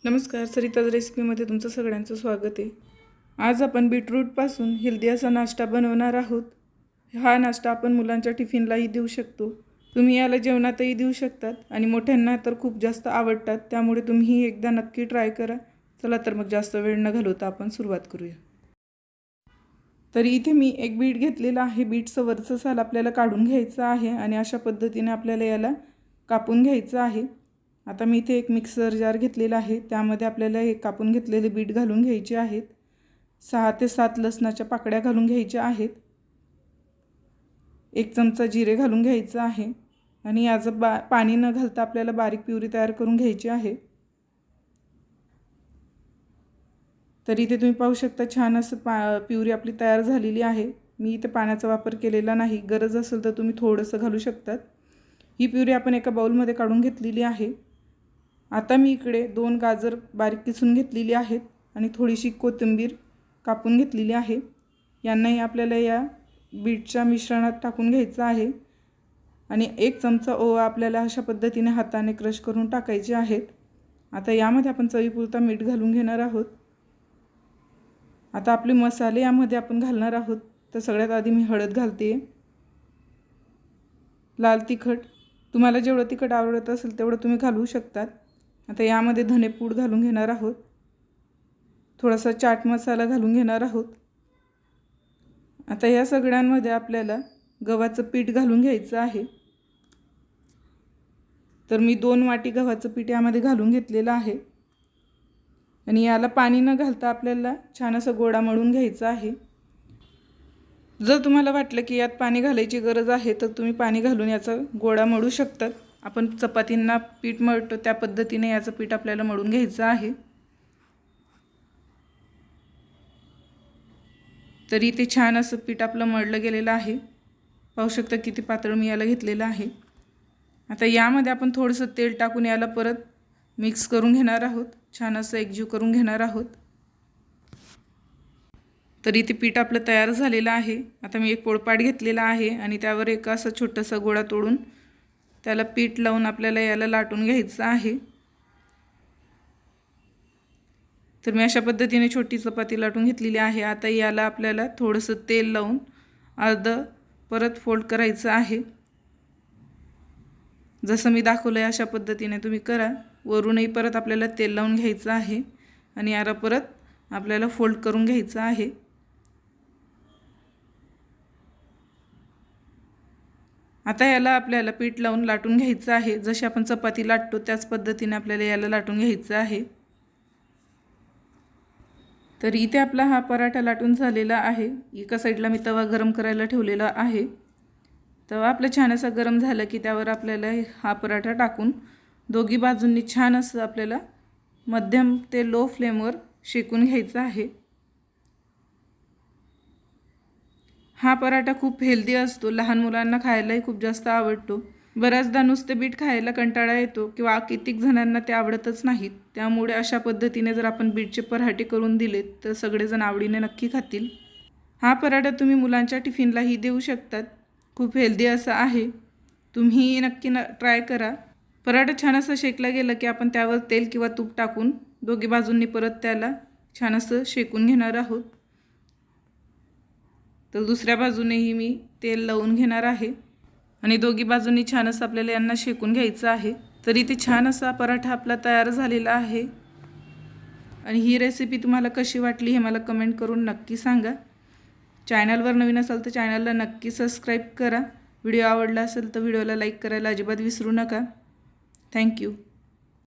नमस्कार, सरिताज रेसिपीमध्ये तुमचं सगळ्यांचं स्वागत आहे। आज आपण बीटरूटपासून हेल्दी असा नाश्ता बनवणार आहोत। हा नाश्ता आपण मुलांच्या टिफिनलाही देऊ शकतो। तुम्ही याला जेवणातही देऊ शकतात आणि मोठ्यांना तर खूप जास्त आवडतात, त्यामुळे तुम्ही एकदा नक्की ट्राय करा। चला तर मग जास्त वेळ न घालवता आपण सुरुवात करूया। तर इथे मी एक बीट घेतलेला आहे। बीटचं वरचं साल आपल्याला काढून घ्यायचं आहे आणि अशा पद्धतीने आपल्याला याला कापून घ्यायचं आहे। आता मी इथे एक मिक्सर जार घेतलेला आहे, त्यामध्ये आपल्याला हे कापून घेतलेले बीट घालून घ्यायचे आहेत। 6 ते 7 लसणाच्या पाकळ्या घालून घ्यायच्या आहेत। 1 चमचा जिरे घालून घ्यायचं आहे आणि याचं पाणी न घालता आपल्याला बारीक प्युरी तयार करून घ्यायची आहे। तर इथे तुम्ही पाहू शकता छान असं प्युरी आपली तयार झालेली आहे। मी इथे पाण्याचा वापर केलेला नाही, गरज असेल तर तुम्ही थोडंसं घालू शकतात। ही प्युरी आपण एका बाउलमध्ये काढून घेतलेली आहे। आता मी इकडे 2 गाजर बारीक किसून घेतलेली आहेत आणि थोडीशी कोथिंबीर कापून घेतलेली आहे। यांनाही आपल्याला या बीटच्या मिश्रणात टाकून घ्यायचं आहे आणि 1 चमचा ओवा आपल्याला अशा पद्धतीने हाताने क्रश करून टाकायचे आहेत। आता यामध्ये आपण चवीपुरता मीठ घालून घेणार आहोत। आता आपले मसाले यामध्ये आपण घालणार आहोत। तर सगळ्यात आधी मी हळद घालते, लाल तिखट, तुम्हाला जेवढं तिखट आवडत असेल तेवढं तुम्ही घालू शकतात। आता यामध्ये धनेपूड घालून घेणार आहोत, थोडासा चाट मसाला घालून घेणार आहोत। आता या सगळ्यांमध्ये आपल्याला गव्हाचं पीठ घालून घ्यायचं आहे। तर मी 2 वाटी गव्हाचं पीठ यामध्ये घालून घेतलेलं आहे आणि याला पाणी न घालता आपल्याला छान असं गोळा मळून घ्यायचा आहे। जर तुम्हाला वाटलं की यात पाणी घालायची गरज आहे तर तुम्ही पाणी घालून याचा गोळा मळू शकतात। आपण चपातींना पीठ मळतो त्या पद्धतीने याचं पीठ आपल्याला मळून घ्यायचं आहे। तरी ते छान असं पीठ आपलं मळलं गेलेलं आहे। पाहू शकता किती पातळ मी याला घेतलेलं आहे। आता यामध्ये आपण थोडंसं तेल टाकून याला परत मिक्स करून घेणार आहोत, छान असं एकजीव करून घेणार आहोत। तरी ते पीठ आपलं तयार झालेलं आहे। आता मी एक पोळपाट घेतलेला आहे आणि त्यावर एक असा छोटासा गोळा तोडून त्याला पीठ लावून आपल्याला याला लाटून घ्यायचं आहे। तर मी अशा पद्धतीने छोटी चपाती लाटून घेतलेली आहे। आता याला आपल्याला थोडंसं तेल लावून अर्ध परत फोल्ड करायचं आहे। जसं मी दाखवलं आहे अशा पद्धतीने तुम्ही करा। वरूनही परत आपल्याला तेल लावून घ्यायचं आहे आणि याला परत आपल्याला फोल्ड करून घ्यायचं आहे। आता याला आपल्याला पीठ लावून लाटून घ्यायचं आहे। जशी आपण चपाती लाटतो त्याच पद्धतीने आपल्याला याला लाटून घ्यायचं आहे। तर इथे आपला हा पराठा लाटून झालेला आहे। एका साईडला मी तवा गरम करायला ठेवलेला आहे। तवा आपला छान असा गरम झाला की त्यावर आपल्याला हा पराठा टाकून दोघी बाजूंनी छान असं आपल्याला मध्यम ते लो फ्लेमवर शेकून घ्यायचा आहे। हा पराठा खूप हेल्दी असतो, लहान मुलांना खायलाही खूप जास्त आवडतो। बऱ्याचदा नुसते बीट खायला कंटाळा येतो किंवा कित्येक जणांना ते आवडतच नाहीत, त्यामुळे अशा पद्धतीने जर आपण बीटचे पराठे करून दिलेत तर सगळेजण आवडीने नक्की खातील। हा पराठा तुम्ही मुलांच्या टिफिनलाही देऊ शकतात, खूप हेल्दी असा आहे। तुम्ही नक्की ट्राय करा। पराठा छान असं शेकला गेला की आपण त्यावर तेल किंवा तूप टाकून दोघी बाजूंनी परत त्याला छान असं शेकून घेणार आहोत। तर दुसऱ्या बाजूनेही मी तेल लावून घेणार आहे आणि दोघी बाजूंनी छान असं आपल्याला यांना शेकून घ्यायचं आहे। तरी ते छान असा पराठा आपला तयार झालेला आहे आणि ही रेसिपी तुम्हाला कशी वाटली हे मला कमेंट करून नक्की सांगा। चॅनलवर नवीन असाल तर चॅनलला नक्की सबस्क्राईब करा। व्हिडिओ आवडला असेल तर व्हिडिओला लाईक करायला अजिबात विसरू नका। थँक्यू।